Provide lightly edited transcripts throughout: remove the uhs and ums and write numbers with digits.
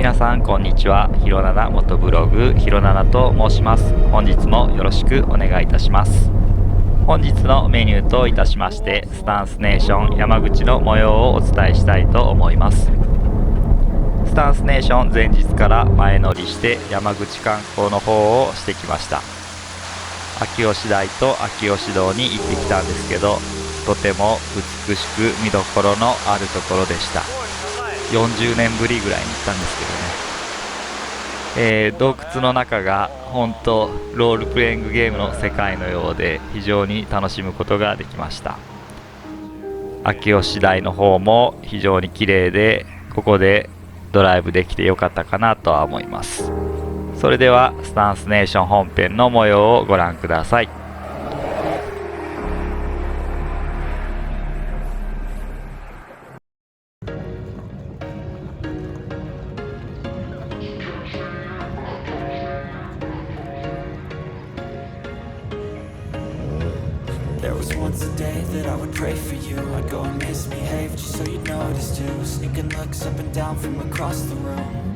皆さんこんにちは。ひろなな元ブログひろななと申します。本日もよろしくお願いいたします。本日のメニューといたしまして、スタンスネーション山口の模様をお伝えしたいと思います。スタンスネーション前日から前乗りして山口観光の方をしてきました。秋吉台と秋吉堂に行ってきたんですけど、とても美しく見どころのあるところでした。40年ぶりぐらいに行ったんですけどね、洞窟の中が本当ロールプレイングゲームの世界のようで、非常に楽しむことができました。秋吉台の方も非常に綺麗で、ここでドライブできてよかったかなとは思います。それではスタンスネーション本編の模様をご覧ください。There was once a day that I would pray for you. I'd go and misbehave just so you'd notice too. Sneaking looks up and down from across the room.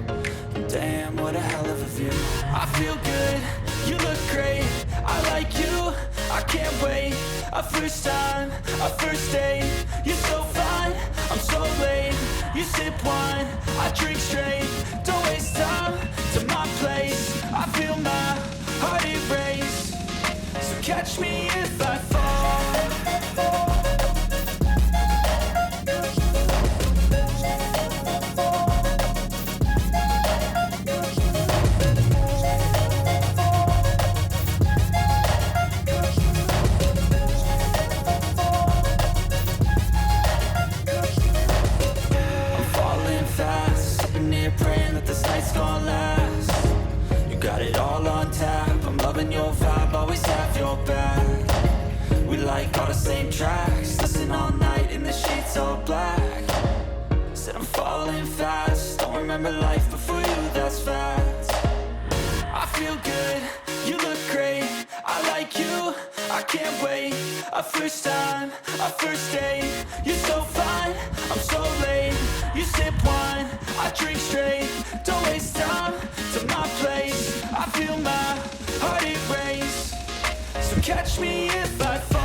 Damn, what a hell of a view. I feel good, you look great. I like you, I can't wait. A first time, a first date. You're so fine, I'm so late. You sip wine, I drink straight. Don't waste time to my place. I feel my heart erase. So catch me if I fall. Praying that this night's gonna last. You got it all on tap. I'm loving your vibe, always have your back. We like all the same tracks. Listen all night in the sheets all black. Said I'm falling fast. Don't remember life before you, that's facts. I feel good, you look great. I like you, I can't wait. A first time, a first date. You're so fine, I'm so late. You sip wine, I drink straight. Don't waste time to my place. I feel my heart erase. So catch me if I fall.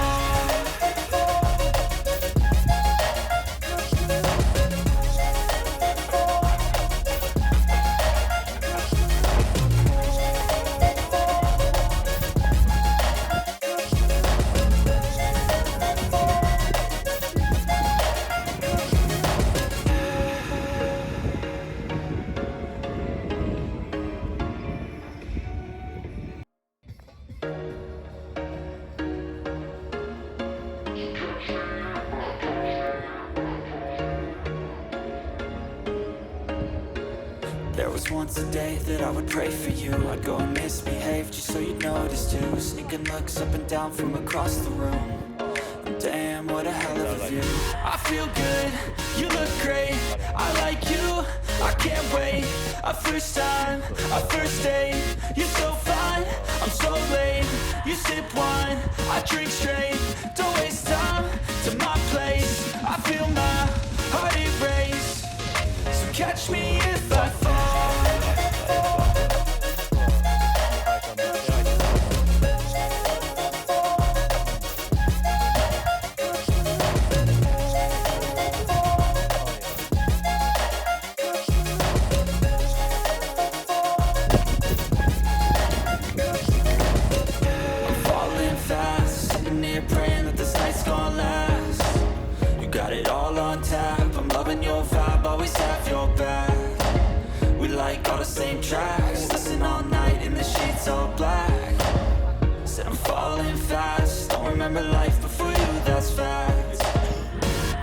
There was once a day that I would pray for you. I'd go and misbehave just so you'd notice too. Sneaking looks up and down from across the room. Damn, what a hell of a view. I feel good, you look great. I like you, I can't wait. A first time, a first date. You're so fine, I'm so late. You sip wine, I drink straight. Don't waste time to my place. I feel my heart erase. So catch me if I fall. Praying that this night's gonna last. You got it all on tap. I'm loving your vibe, always have your back. We like all the same tracks. Listen all night in the sheets all black. Said I'm falling fast. Don't remember life before you, that's facts.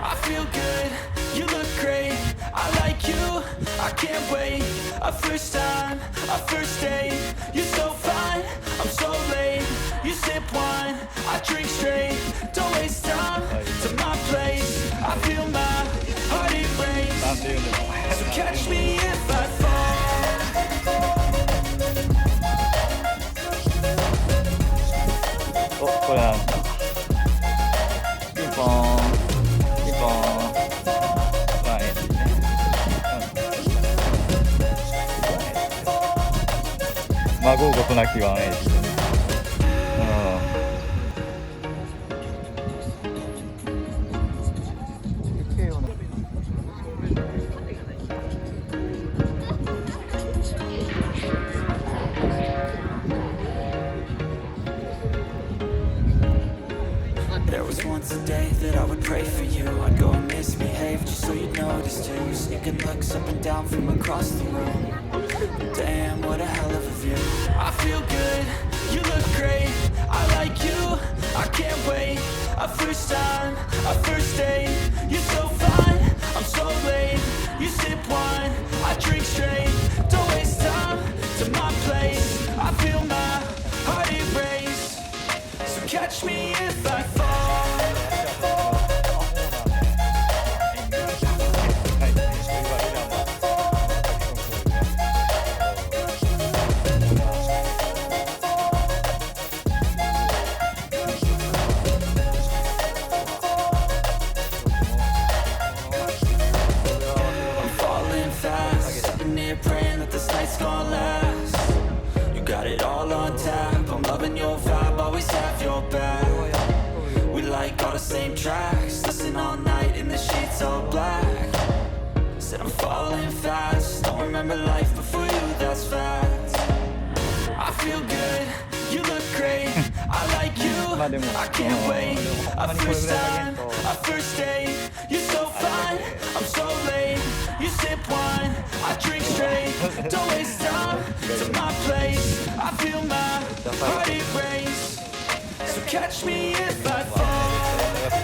I feel good, you look great. I like you, I can't wait. A first time, a first date. You're so fine, I'm so late. You sip wine, I drink straight. Don't waste time to my place. I feel my heart erase. So catch me if I fall. お、これなんかピンポーンピンポーン。まあですね。まごうことなきワンエイジでね。There was once a day that I would pray for you. I'd go and misbehave just so you'd notice too. Sneaking looks up and down from across the room. Damn, what a hell of a view. I feel good, you look great. I like you, I can't wait. A first time, a first date. You're so fine, I'm so late. You sip wine, I drink straight. Don't waste time to my place. I feel my heart erase. So catch me if I fall. Praying that this night's gonna last. You got it all on tap. I'm loving your vibe, always have your back. We like all the same tracks. Listen all night in the sheets all black. Said I'm falling fast. Don't remember life before you, that's facts. I feel good, you look great. I like you, I can't wait. A first time, a first date. You're so fine, I'm so late. You sip wine, I drink straight. Don't waste time to my place. I feel my heart erase. So catch me if I fall.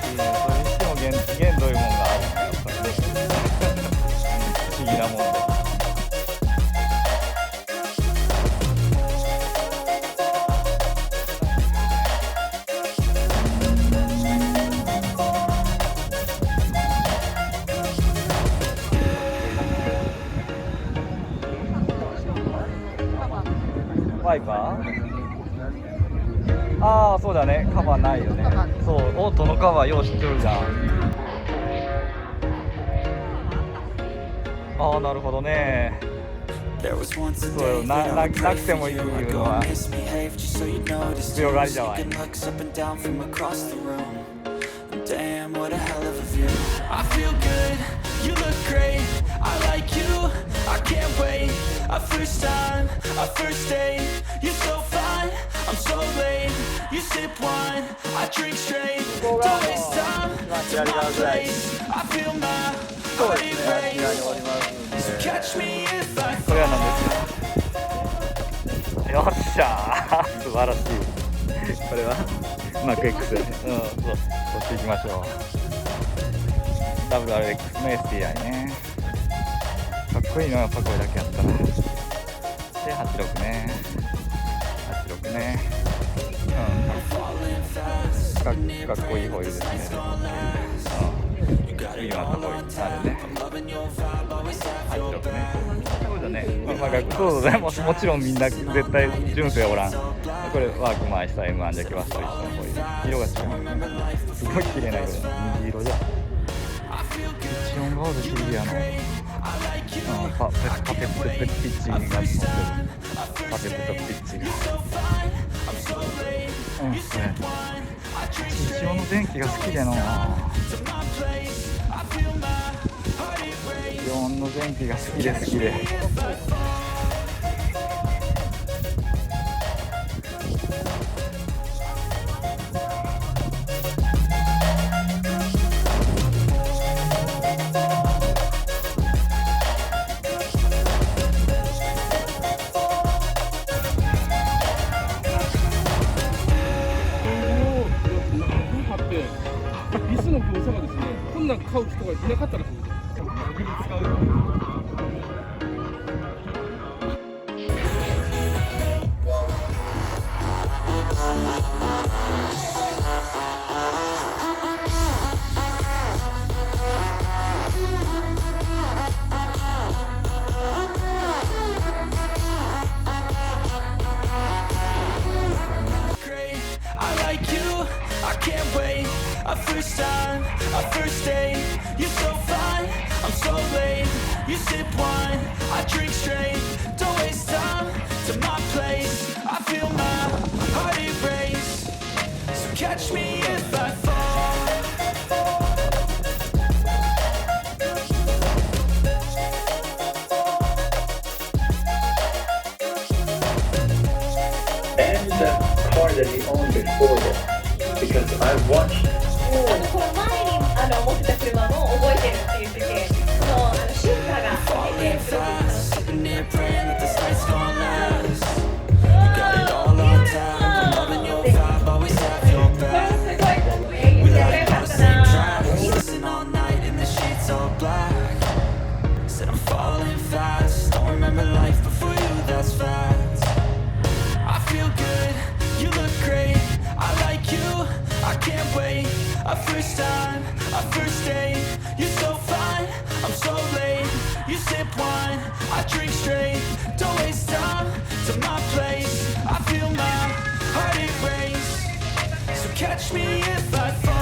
それにしても限度いうもんがあるんだよ、やっぱりね。不思議なもんで。ワイパー？ああ、そうだね。カバーないよね。そう、オートのカバー用意してるじゃん。ああ、なるほどね。そうなくてもいいいうのは強がりじゃない。Damn, what a hell of a view. I feel good, you look great. I like you, I can't wait. A first time, a first date. You're so fine, I'm so late. You sip wine, I drink straight. Don't waste time to my place. I feel my heart erase. So catch me if I これ fall. は何ですか？よっしゃー素晴らしい。これはマーク X でね。そう、こっち行きましょう。WRX の SPI ね。かっこいいのやっぱこれだけやったら。で、86ね。86ね。かっこいいホイールですね。いいなとこあるね。86ね。そうだね。まあ、そうだね。もちろんみんな絶対純正おらん。これワークマンした M1 じゃきますと一緒のホイール。色が違う。すごい綺麗な色だ。虹色じゃ。一応ゴールシリアのパペプトピッチが乗ってる。パペプトピッチが。これ。一応の電気が好きでの。一応の電気が好きで。リスの業者がですね、こんなん買う人がいなかったらしいんですよ。A first time, a first date. You're so fine, I'm so late. You sip wine, I drink straight. Don't waste time to my place. catch me if I fall. And the car that he owned before this, because I watched この前に持ってた車も覚えてるって言ってて、その進化が見てて、すごく Sitting here praying that this night's gonna last. You got it all on tap. I'm loving your vibe, always have your これ back. もすごい We 良 like か all っ the た same な。 tracks. Listen all night in the sheets all black. Said I'm falling fast. Don't remember life before you, that's facts. I feel good, you look great. I like you, I can't wait. A first time, a first date. You're so fine, I'm so late. You sip wine, I drink straight. Don't waste time to my place. I feel my heart it race. So catch me if I fall.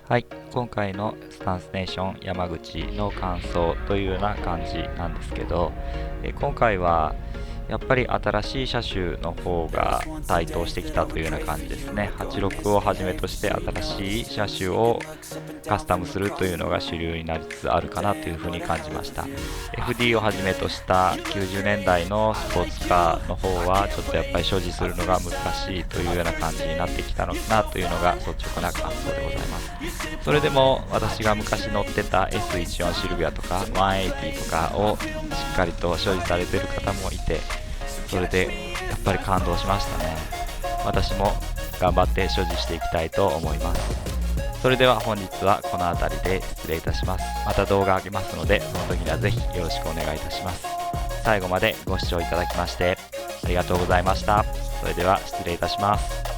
はい、今回のスタンスネーション山口の感想というような感じなんですけど、今回はやっぱり新しい車種の方が台頭してきたというような感じですね。86をはじめとして新しい車種をカスタムするというのが主流になりつつあるかなというふうに感じました。 FD をはじめとした90年代のスポーツカーの方はちょっとやっぱり所持するのが難しいというような感じになってきたのかなというのが率直な感想でございます。それでも私が昔乗ってた S14 シルビアとか180とかをしっかりと所持されている方もいて、それでやっぱり感動しましたね。私も頑張って所持していきたいと思います。それでは本日はこの辺りで失礼いたします。また動画上げますので、その時にはぜひよろしくお願いいたします。最後までご視聴いただきましてありがとうございました。それでは失礼いたします。